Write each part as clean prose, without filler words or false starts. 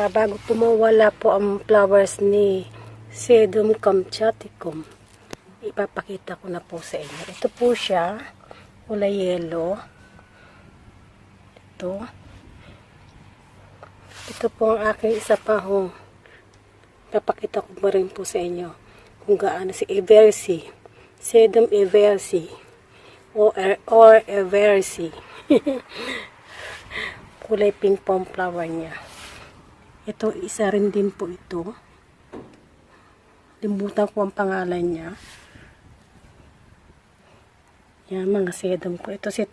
Bago po mawala po ang flowers ni Sedum Kamchaticum, ipapakita ko na po sa inyo. Ito po siya, kulay yellow. Ito po ang aking isa pa hong papakita ko rin po sa inyo kung gaano si Eversi, Sedum Eversi or Eversi. Kulay pink po ang flower niya. Ito, isa rin din po ito. Limutan ko ang pangalan niya. Yan, mga sedum ko. Ito si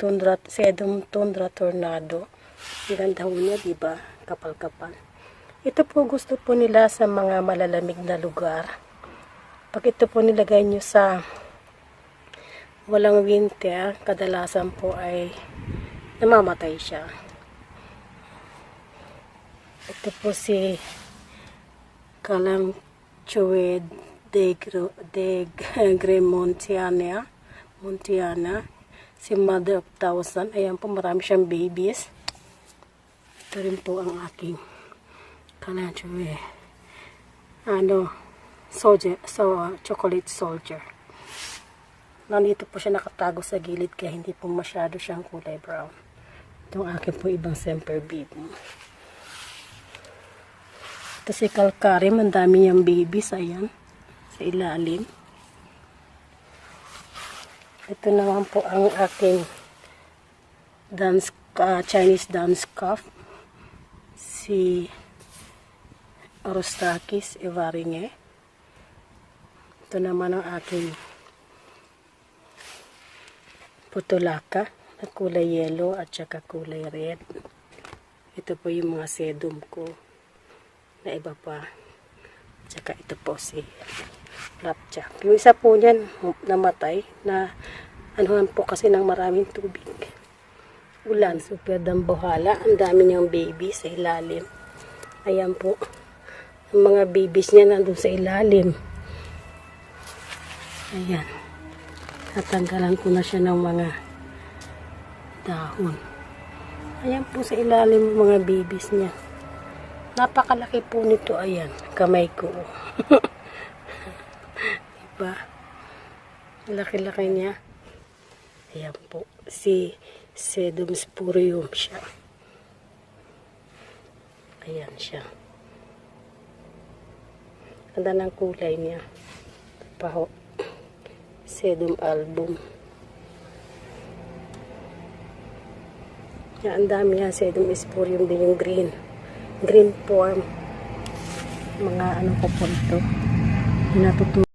Sedum Tundra Tornado. Ang ganda ho niya, diba? Kapal-kapal. Ito po gusto po nila sa mga malalamig na lugar. Pag ito po nilagay nyo sa walang winter, kadalasan po ay namamatay siya. Ito po si Calanchoe de Montiana, si Mother of Thousand. Ayan po, marami siyang babies. Ito rin po ang aking Calanchoe chocolate soldier. Nandito po siya nakatago sa gilid kaya hindi po masyado siyang kulay brown. Itong aking po ibang sempervive. Ito si Calcarim, ang dami niyang babies, ayan, sa ilalim. Ito naman po ang aking Chinese dance scarf, si Arostakis Evaringe. Ito naman ang aking putulaka na kulay yellow at saka kulay red. Ito po yung mga sedum ko na iba pa. Tsaka ito po si Flapjack. Yung isa po niyan namatay na anuhan po kasi ng maraming tubig. Ulan. Super dambuhala. Ang dami niyang baby sa ilalim. Ayan po. Ang mga babies niya nandun sa ilalim. Ayan. Natanggalan ko na siya ng mga dahon. Ayan po sa ilalim ng mga babies niya. Napakalaki po nito, ayan, kamay ko. Diba? Laki-laki niya. Ayan po, si Sedum spurium siya. Ayan siya. Ganda ng kulay niya. Paho. Sedum album. Yan, ang dami yan. Sedum spurium din yung green form, mga ano ko po ito, natutunan.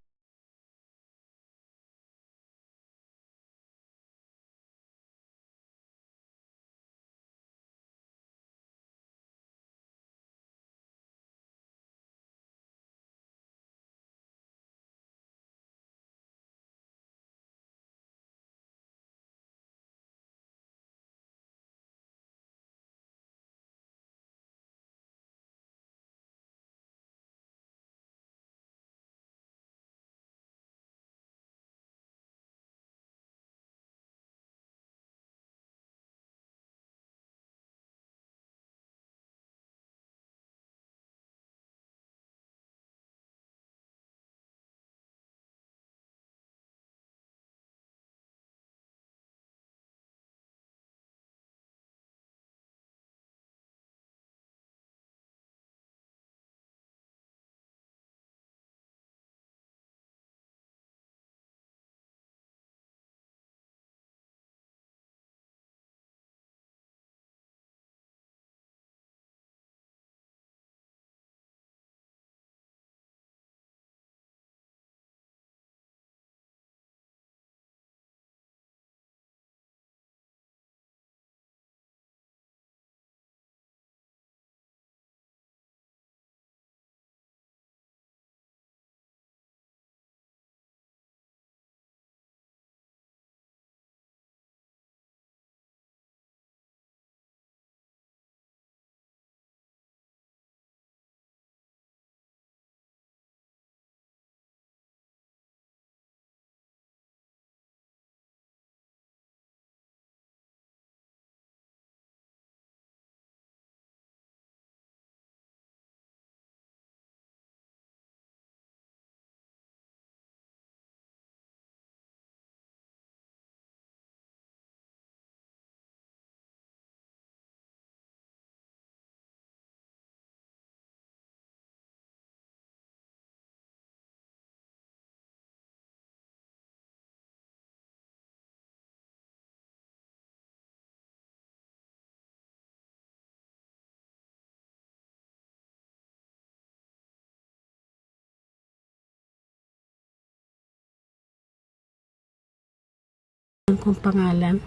kung pangalan.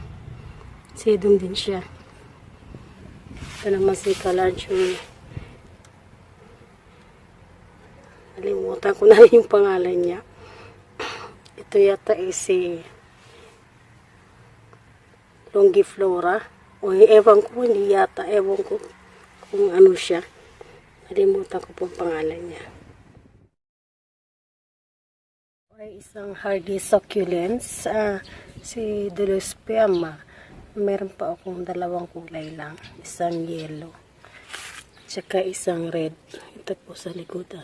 Sedum din siya. Ito naman si Kalanchoy. Nalimutan ko na rin yung pangalan niya. Ito yata si Longiflora. O ewan ko, hindi yata. Ewan ko kung ano siya. Nalimutan ko po ang pangalan niya. Ay isang hardy succulents. Si Dulosperma. Meron pa akong dalawang kulay lang. Isang yellow. Tsaka isang red. Ito po sa likodan.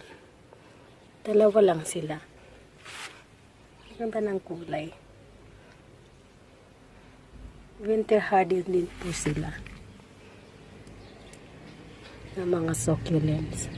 Dalawa lang sila. Ganda ng kulay. Winter hardy din po sila. Ng mga succulents.